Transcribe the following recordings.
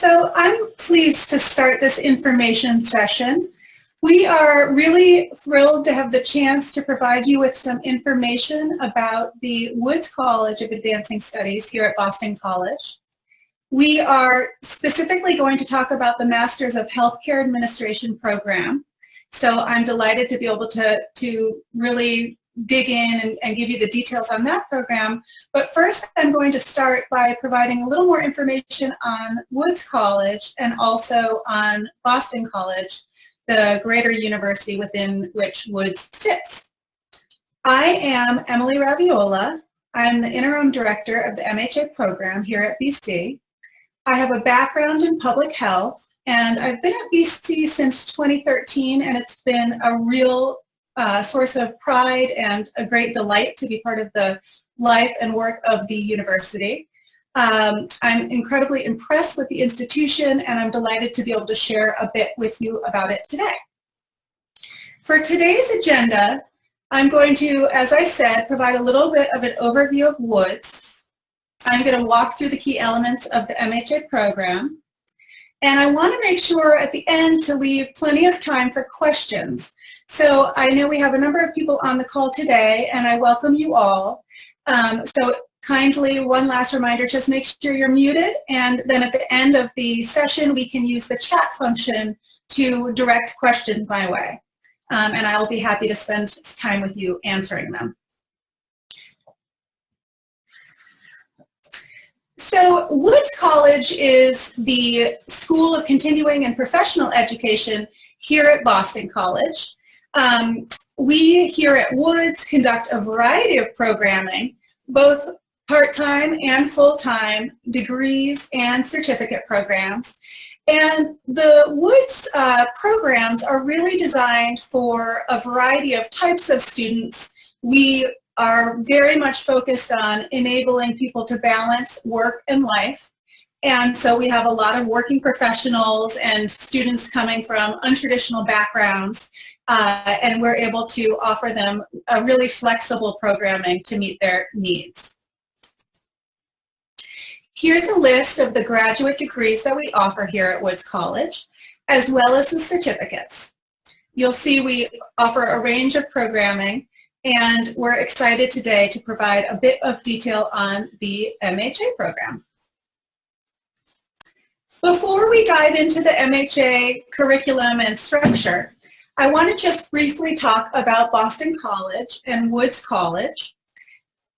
So I'm pleased to start this information session. We are really thrilled to have the chance to provide you with some information about the Woods College of Advancing Studies here at Boston College. We are specifically going to talk about the Masters of Healthcare Administration program. So I'm delighted to be able to really dig in and give you the details on that program. But first, I'm going to start by providing a little more information on Woods College and also on Boston College, the greater university within which Woods sits. I am Emily Raviola. I'm the Interim Director of the MHA program here at BC. I have a background in public health, and I've been at BC since 2013, and it's been a real source of pride and a great delight to be part of the life and work of the university. I'm incredibly impressed with the institution, and I'm delighted to be able to share a bit with you about it today. For today's agenda, I'm going to, as I said, provide a little bit of an overview of Woods. I'm going to walk through the key elements of the MHA program, and I want to make sure at the end to leave plenty of time for questions. So I know we have a number of people on the call today, and I welcome you all. So kindly, one last reminder, just make sure you're muted, and then at the end of the session, we can use the chat function to direct questions my way. And I'll be happy to spend time with you answering them. So Woods College is the School of Continuing and Professional Education here at Boston College. We here at Woods conduct a variety of programming, both part-time and full-time degrees and certificate programs. And the Woods programs are really designed for a variety of types of students. We are very much focused on enabling people to balance work and life. And so we have a lot of working professionals and students coming from untraditional backgrounds, and we're able to offer them a really flexible programming to meet their needs. Here's a list of the graduate degrees that we offer here at Woods College, as well as the certificates. You'll see we offer a range of programming, and we're excited today to provide a bit of detail on the MHA program. Before we dive into the MHA curriculum and structure, I want to just briefly talk about Boston College and Woods College.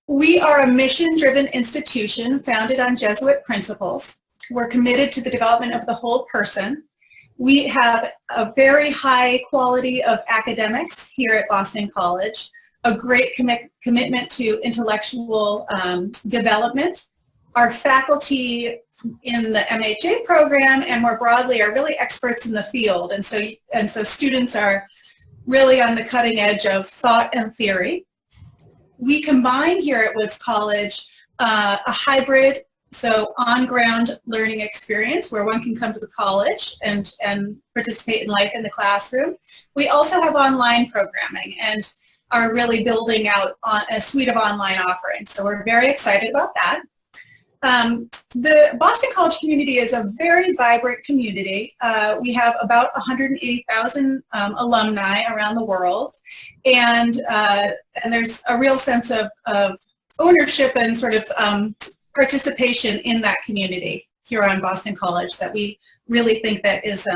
We are a mission-driven institution founded on Jesuit principles. We're committed to the development of the whole person. We have a very high quality of academics here at Boston College, a great commitment to intellectual development. Our faculty in the MHA program and more broadly are really experts in the field, and so students are really on the cutting edge of thought and theory. We combine here at Woods College a hybrid, so on-ground learning experience where one can come to the college and participate in life in the classroom. We also have online programming and are really building out a suite of online offerings. So we're very excited about that. The Boston College community is a very vibrant community. We have about 180,000 alumni around the world, and there's a real sense of ownership and sort of participation in that community here on Boston College that we really think that is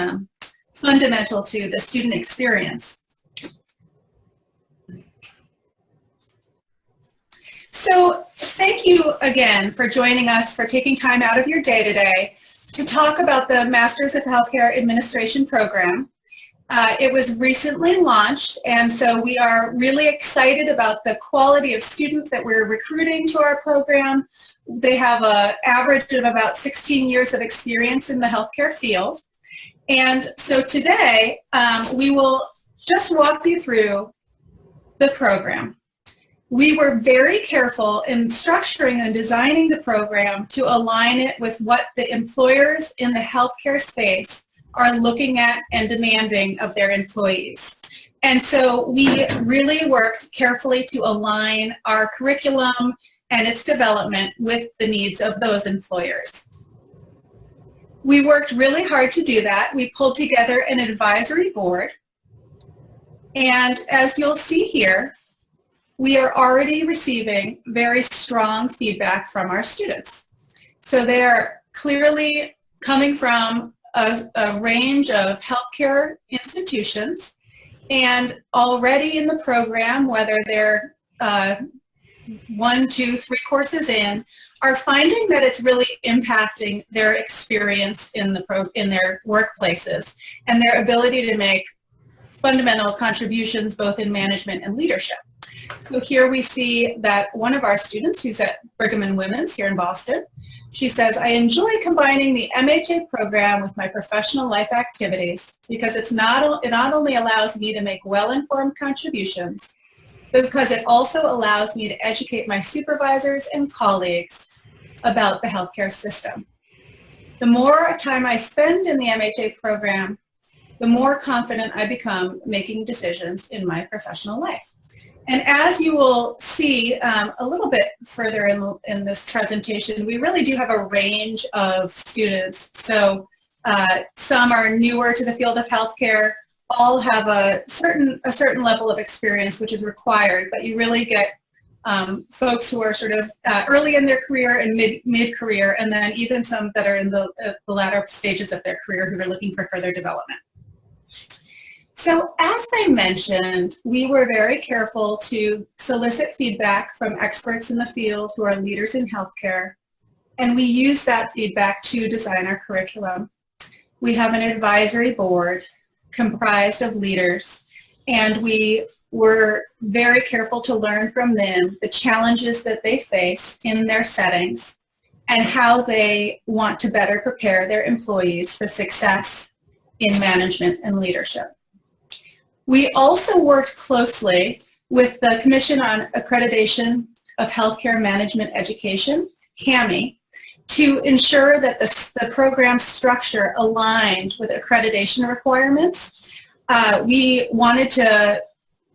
fundamental to the student experience. So thank you again for joining us, for taking time out of your day today to talk about the Masters of Healthcare Administration program. It was recently launched, and so we are really excited about the quality of students that we're recruiting to our program. They have an average of about 16 years of experience in the healthcare field. And so today, we will just walk you through the program. We were very careful in structuring and designing the program to align it with what the employers in the healthcare space are looking at and demanding of their employees. And so we really worked carefully to align our curriculum and its development with the needs of those employers. We worked really hard to do that. We pulled together an advisory board. And as you'll see here, we are already receiving very strong feedback from our students. So they're clearly coming from a range of healthcare institutions, and already in the program, whether they're 1, 2, 3 courses in, are finding that it's really impacting their experience in their workplaces and their ability to make fundamental contributions both in management and leadership. So here we see that one of our students, who's at Brigham and Women's here in Boston, she says, "I enjoy combining the MHA program with my professional life activities because it not only allows me to make well-informed contributions, but because it also allows me to educate my supervisors and colleagues about the healthcare system. The more time I spend in the MHA program, the more confident I become making decisions in my professional life." And as you will see a little bit further in this presentation, we really do have a range of students. So some are newer to the field of healthcare, all have a certain level of experience which is required, but you really get folks who are sort of early in their career and mid-career, and then even some that are in the latter stages of their career who are looking for further development. So as I mentioned, we were very careful to solicit feedback from experts in the field who are leaders in healthcare, and we use that feedback to design our curriculum. We have an advisory board comprised of leaders, and we were very careful to learn from them the challenges that they face in their settings and how they want to better prepare their employees for success in management and leadership. We also worked closely with the Commission on Accreditation of Healthcare Management Education, CAME, to ensure that the program structure aligned with accreditation requirements. We wanted to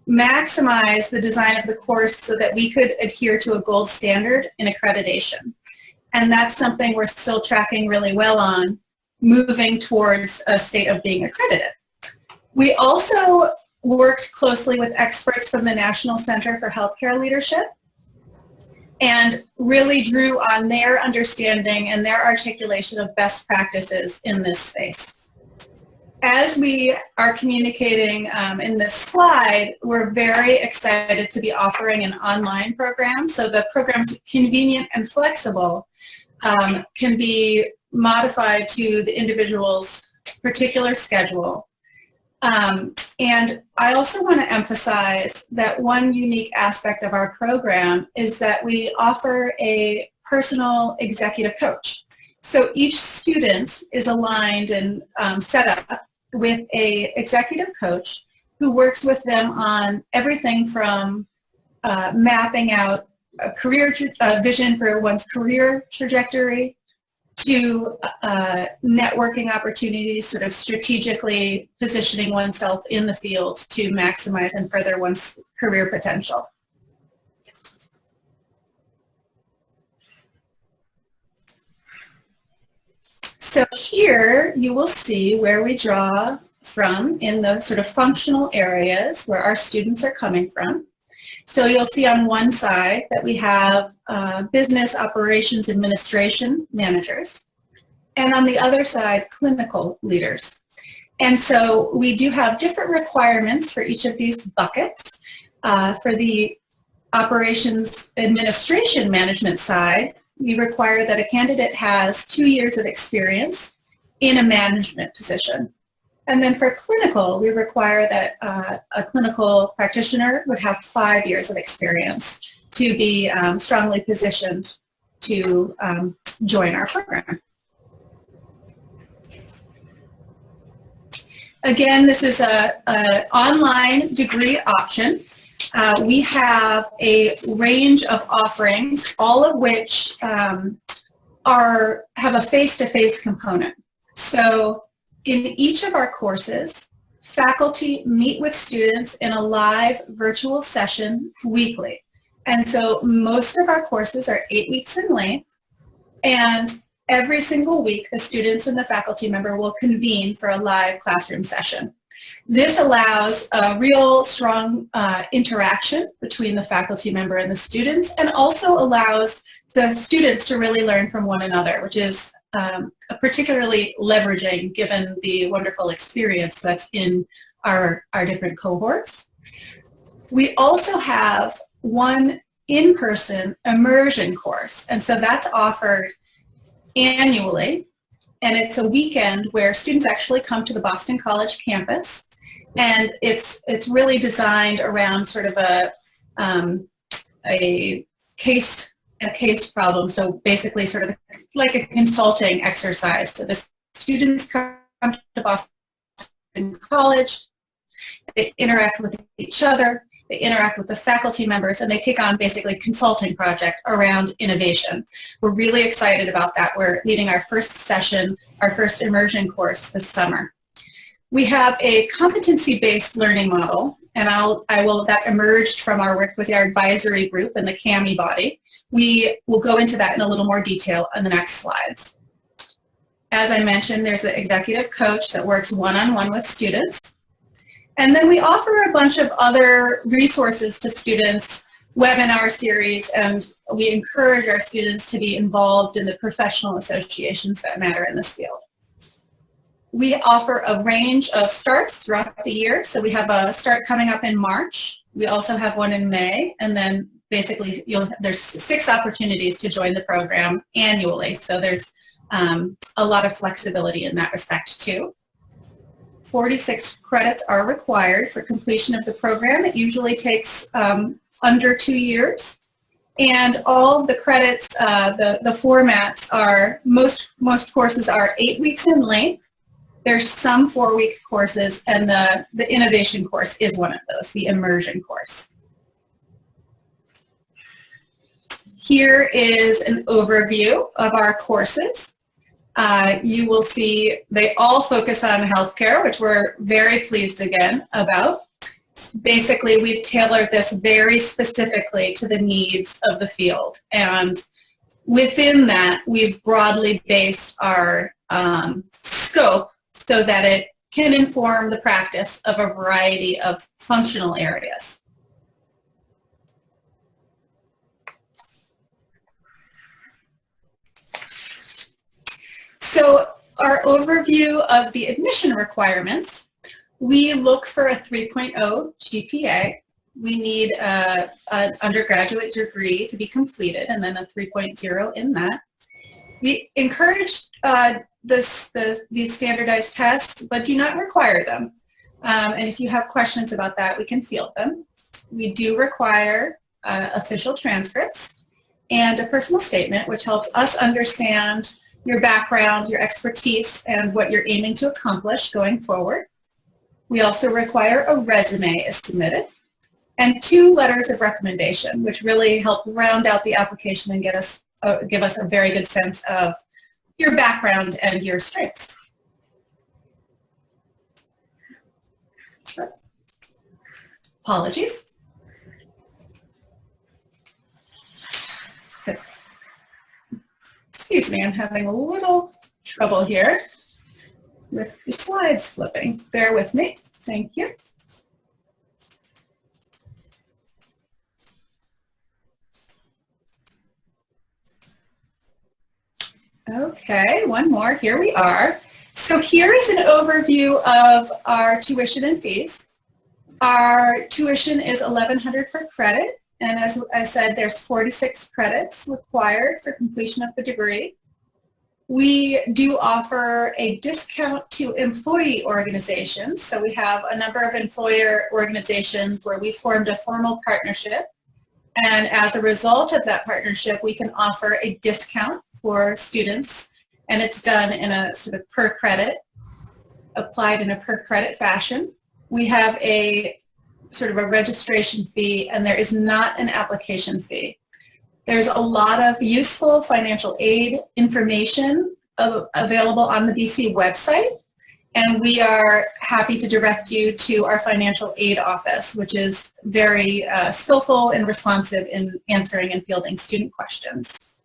maximize the design of the course so that we could adhere to a gold standard in accreditation. And that's something we're still tracking really well on, moving towards a state of being accredited. We also worked closely with experts from the National Center for Healthcare Leadership and really drew on their understanding and their articulation of best practices in this space. As we are communicating in this slide, we're very excited to be offering an online program. So the program's convenient and flexible, can be modified to the individual's particular schedule. And I also want to emphasize that one unique aspect of our program is that we offer a personal executive coach. So each student is aligned and set up with an executive coach who works with them on everything from mapping out a career vision for one's career trajectory to networking opportunities, sort of strategically positioning oneself in the field to maximize and further one's career potential. So here you will see where we draw from in the sort of functional areas where our students are coming from. So you'll see on one side that we have business operations administration managers, and on the other side, clinical leaders. And so we do have different requirements for each of these buckets. For the operations administration management side, we require that a candidate has 2 years of experience in a management position. And then for clinical, we require that a clinical practitioner would have 5 years of experience to be strongly positioned to join our program. Again, this is an online degree option. We have a range of offerings, all of which have a face-to-face component. So in each of our courses, faculty meet with students in a live virtual session weekly. And so most of our courses are 8 weeks in length, and every single week, the students and the faculty member will convene for a live classroom session. This allows a real strong interaction between the faculty member and the students, and also allows the students to really learn from one another, which is particularly leveraging given the wonderful experience that's in our different cohorts. We also have one in-person immersion course, and so that's offered annually, and it's a weekend where students actually come to the Boston College campus, and it's really designed around sort of a case problem, so basically sort of like a consulting exercise. So the students come to Boston College, they interact with each other, they interact with the faculty members, and they take on basically a consulting project around innovation. We're really excited about that. We're leading our first session, our first immersion course this summer. We have a competency-based learning model, and that emerged from our work with our advisory group and the CAMI body. We will go into that in a little more detail on the next slides. As I mentioned, there's an executive coach that works one-on-one with students. And then we offer a bunch of other resources to students, webinar series, and we encourage our students to be involved in the professional associations that matter in this field. We offer a range of starts throughout the year. So we have a start coming up in March. We also have one in May, and then basically there's 6 opportunities to join the program annually. So there's a lot of flexibility in that respect too. 46 credits are required for completion of the program. It usually takes under 2 years. And all of the credits, the formats are, most courses are 8 weeks in length. There's some 4-week courses, and the innovation course is one of those, the immersion course. Here is an overview of our courses. You will see they all focus on healthcare, which we're very pleased again about. Basically, we've tailored this very specifically to the needs of the field. And within that, we've broadly based our scope so that it can inform the practice of a variety of functional areas. So our overview of the admission requirements, we look for a 3.0 GPA. We need an undergraduate degree to be completed, and then a 3.0 in that. We encourage these standardized tests, but do not require them. And if you have questions about that, we can field them. We do require official transcripts and a personal statement, which helps us understand your background, your expertise, and what you're aiming to accomplish going forward. We also require a resume is submitted, and 2 letters of recommendation, which really help round out the application and give us a very good sense of your background and your strengths. Apologies. Excuse me, I'm having a little trouble here with the slides flipping. Bear with me. Thank you. Okay, one more. Here we are. So here is an overview of our tuition and fees. Our tuition is $1,100 per credit. And as I said, there's 46 credits required for completion of the degree. We do offer a discount to employee organizations. So we have a number of employer organizations where we formed a formal partnership. And as a result of that partnership, we can offer a discount for students. And it's done in a sort of per credit, applied in a per credit fashion. We have a sort of a registration fee, and there is not an application fee. There's a lot of useful financial aid information available on the BC website, and we are happy to direct you to our financial aid office, which is very skillful and responsive in answering and fielding student questions.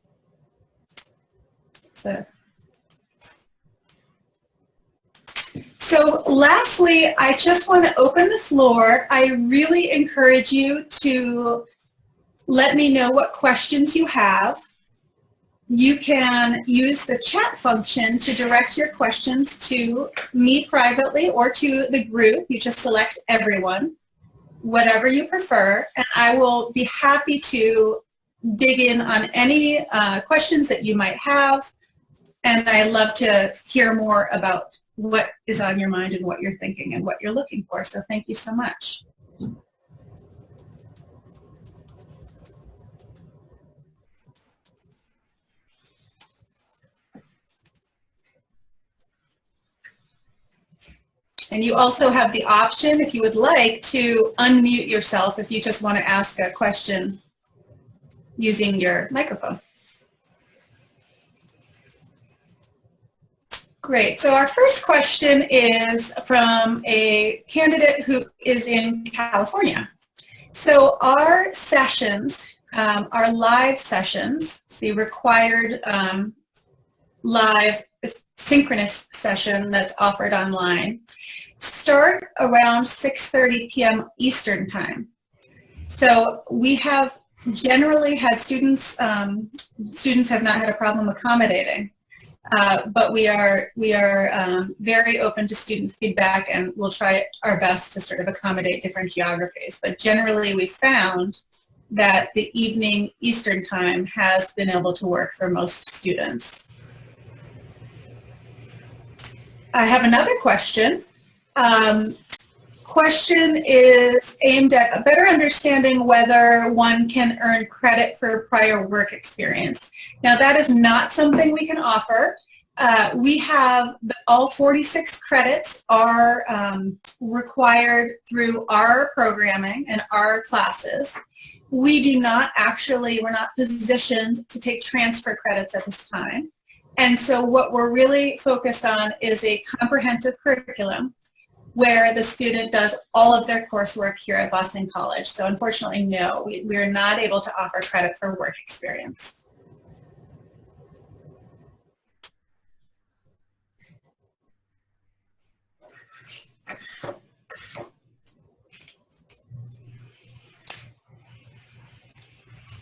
So lastly, I just want to open the floor. I really encourage you to let me know what questions you have. You can use the chat function to direct your questions to me privately or to the group. You just select everyone, whatever you prefer, and I will be happy to dig in on any questions that you might have. And I love to hear more about what is on your mind and what you're thinking and what you're looking for. So thank you so much. And you also have the option, if you would like, to unmute yourself if you just want to ask a question using your microphone. Great. So our first question is from a candidate who is in California. So our sessions, our live sessions, the required live synchronous session that's offered online, start around 6:30 p.m. Eastern Time. So we have generally had students have not had a problem accommodating. But we are very open to student feedback, and we'll try our best to sort of accommodate different geographies. But generally, we found that the evening Eastern Time has been able to work for most students. I have another question. Question is aimed at a better understanding whether one can earn credit for prior work experience. Now, that is not something we can offer. We have all 46 credits are required through our programming and our classes. We do not actually, we're not positioned to take transfer credits at this time. And so what we're really focused on is a comprehensive curriculum where the student does all of their coursework here at Boston College. So unfortunately, no, we are not able to offer credit for work experience.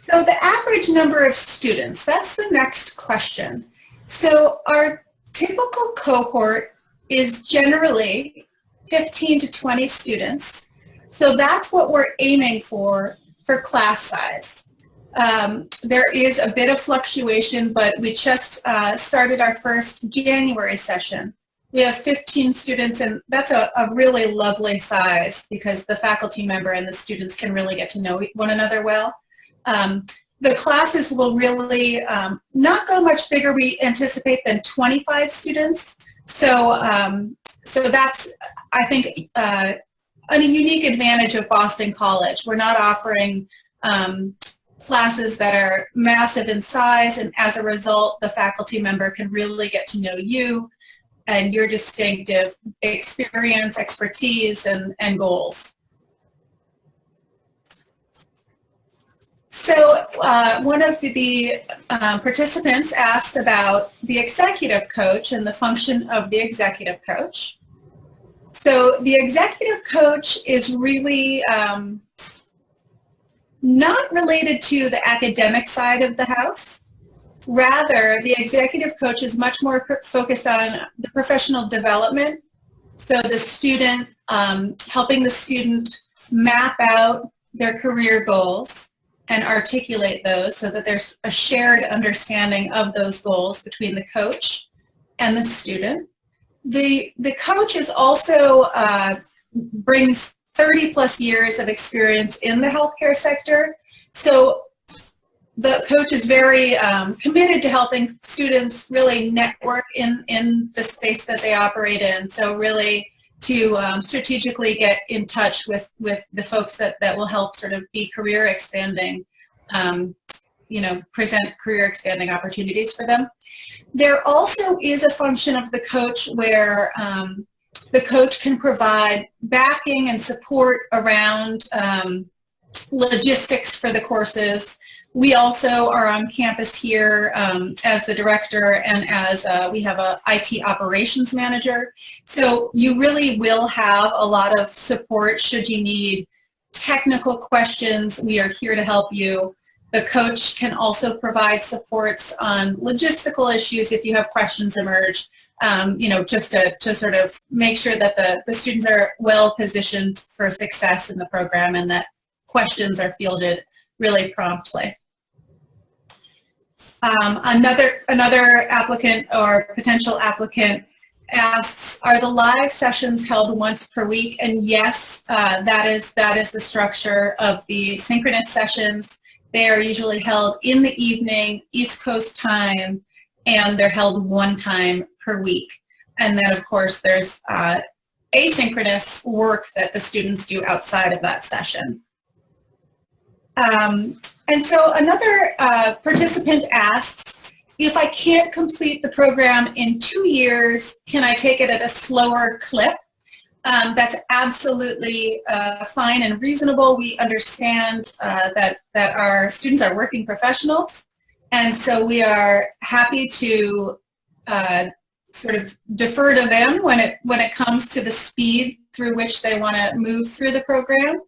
So the average number of students, that's the next question. So our typical cohort is generally 15 to 20 students. So that's what we're aiming for class size. There is a bit of fluctuation, but we just started our first January session. We have 15 students, and that's a really lovely size because the faculty member and the students can really get to know one another well. The classes will really not go much bigger, we anticipate, than 25 students. So, so that's, I think, a unique advantage of Boston College. We're not offering classes that are massive in size, and as a result, the faculty member can really get to know you and your distinctive experience, expertise, and goals. So one of the participants asked about the executive coach and the function of the executive coach. So the executive coach is really not related to the academic side of the house. Rather, the executive coach is much more focused on the professional development. So the student, helping the student map out their career goals and articulate those so that there's a shared understanding of those goals between the coach and the student. The coach is also brings 30 plus years of experience in the healthcare sector. So the coach is very committed to helping students really network in the space that they operate in. So really to strategically get in touch with the folks that will help sort of be career expanding, present career expanding opportunities for them. There also is a function of the coach where the coach can provide backing and support around logistics for the courses, We also are on campus here as the director and as we have a IT operations manager. So you really will have a lot of support should you need technical questions. We are here to help you. The coach can also provide supports on logistical issues if you have questions emerge, just to sort of make sure that the students are well positioned for success in the program and that questions are fielded really promptly. Another applicant or potential applicant asks, are the live sessions held once per week? And yes, that is the structure of the synchronous sessions. They are usually held in the evening, East Coast time, and they're held one time per week. And then, of course, there's asynchronous work that the students do outside of that session. And so another participant asks, if I can't complete the program in 2 years, can I take it at a slower clip? That's absolutely fine and reasonable. We understand that our students are working professionals, and so we are happy to sort of defer to them when it comes to the speed through which they want to move through the program.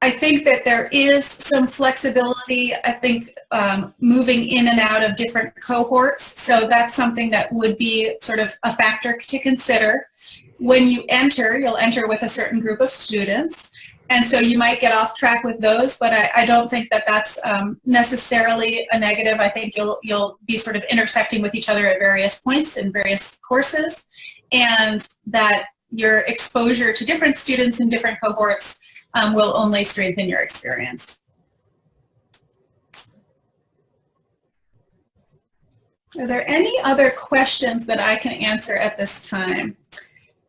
I think that there is some flexibility, I think, moving in and out of different cohorts. So that's something that would be sort of a factor to consider. When you enter, you'll enter with a certain group of students. And so you might get off track with those, but I don't think that that's necessarily a negative. I think you'll be sort of intersecting with each other at various points in various courses, and that your exposure to different students in different cohorts will only strengthen your experience. Are there any other questions that I can answer at this time?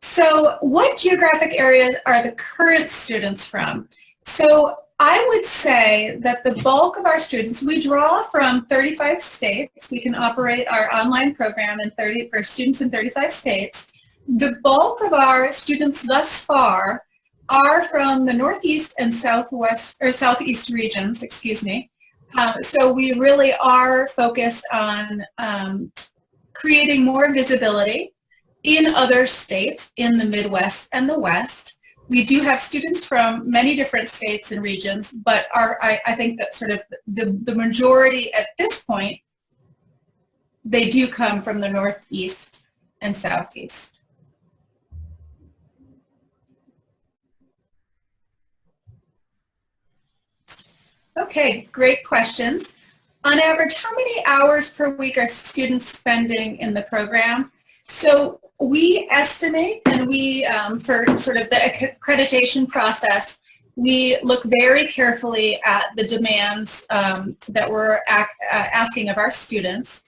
So what geographic areas are the current students from? So I would say that the bulk of our students, we draw from 35 states. We can operate our online program for students in 35 states. The bulk of our students thus far are from the Northeast and Southeast regions, excuse me. So we really are focused on creating more visibility in other states in the Midwest and the West. We do have students from many different states and regions, but I think that sort of the majority at this point, they do come from the Northeast and Southeast. Okay, great questions. On average, how many hours per week are students spending in the program? So we estimate, and we, for sort of the accreditation process, we look very carefully at the demands that we're asking of our students.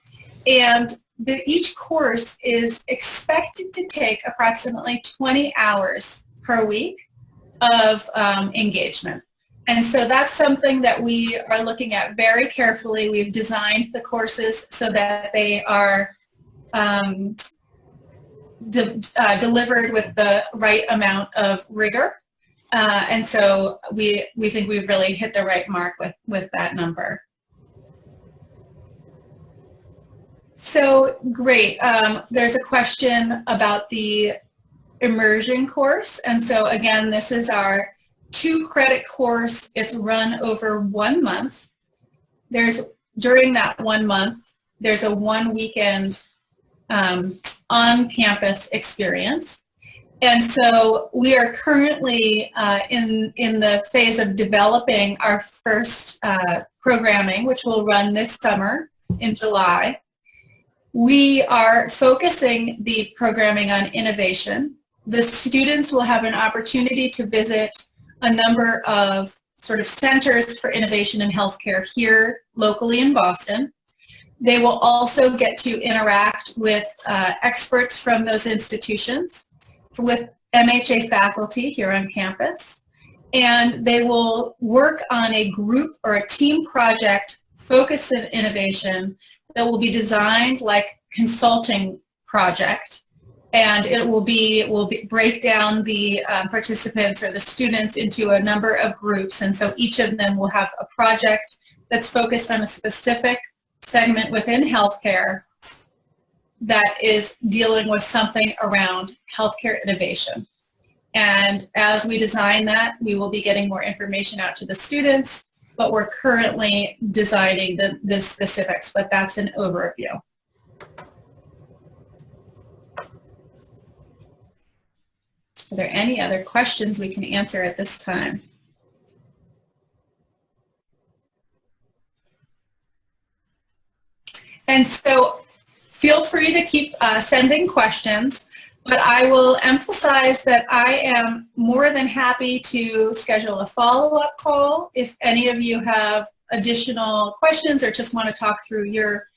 And each course is expected to take approximately 20 hours per week of engagement. And so that's something that we are looking at very carefully. We've designed the courses so that they are delivered with the right amount of rigor. And so we think we've really hit the right mark with that number. So great. There's a question about the immersion course. And so again, this is our 2-credit course. It's run over 1 month. During that 1 month, there's a 1 weekend on-campus experience. And so we are currently in the phase of developing our first programming, which will run this summer in July. We are focusing the programming on innovation. The students will have an opportunity to visit a number of sort of centers for innovation in healthcare here locally in Boston. They will also get to interact with experts from those institutions, with MHA faculty here on campus, and they will work on a group or a team project focused on innovation that will be designed like consulting project And we'll break down the participants or the students into a number of groups. And so each of them will have a project that's focused on a specific segment within healthcare that is dealing with something around healthcare innovation. And as we design that, we will be getting more information out to the students, but we're currently designing the specifics, but that's an overview. Are there any other questions we can answer at this time? And so feel free to keep sending questions, but I will emphasize that I am more than happy to schedule a follow-up call if any of you have additional questions or just want to talk through your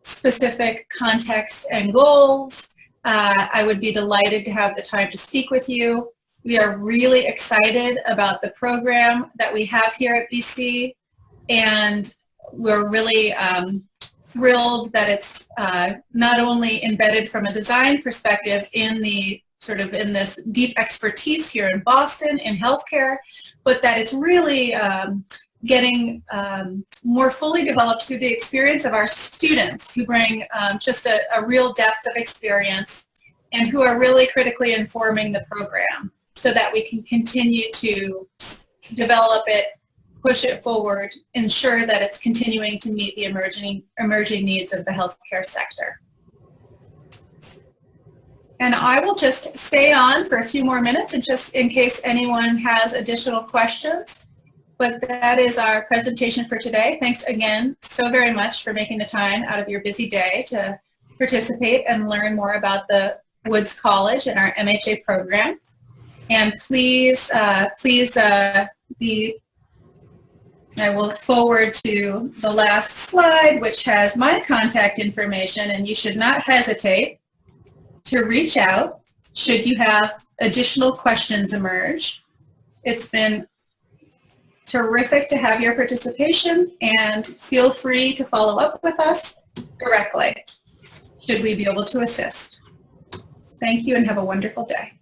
specific context and goals. I would be delighted to have the time to speak with you. We are really excited about the program that we have here at BC, and we're really thrilled that it's not only embedded from a design perspective in this deep expertise here in Boston in healthcare, but that it's really getting more fully developed through the experience of our students who bring just a real depth of experience and who are really critically informing the program so that we can continue to develop it, push it forward, ensure that it's continuing to meet the emerging needs of the healthcare sector. And I will just stay on for a few more minutes and just in case anyone has additional questions. But that is our presentation for today. Thanks again so very much for making the time out of your busy day to participate and learn more about the Woods College and our MHA program. And I will forward to the last slide, which has my contact information, and you should not hesitate to reach out should you have additional questions emerge. It's been terrific to have your participation, and feel free to follow up with us directly should we be able to assist. Thank you and have a wonderful day.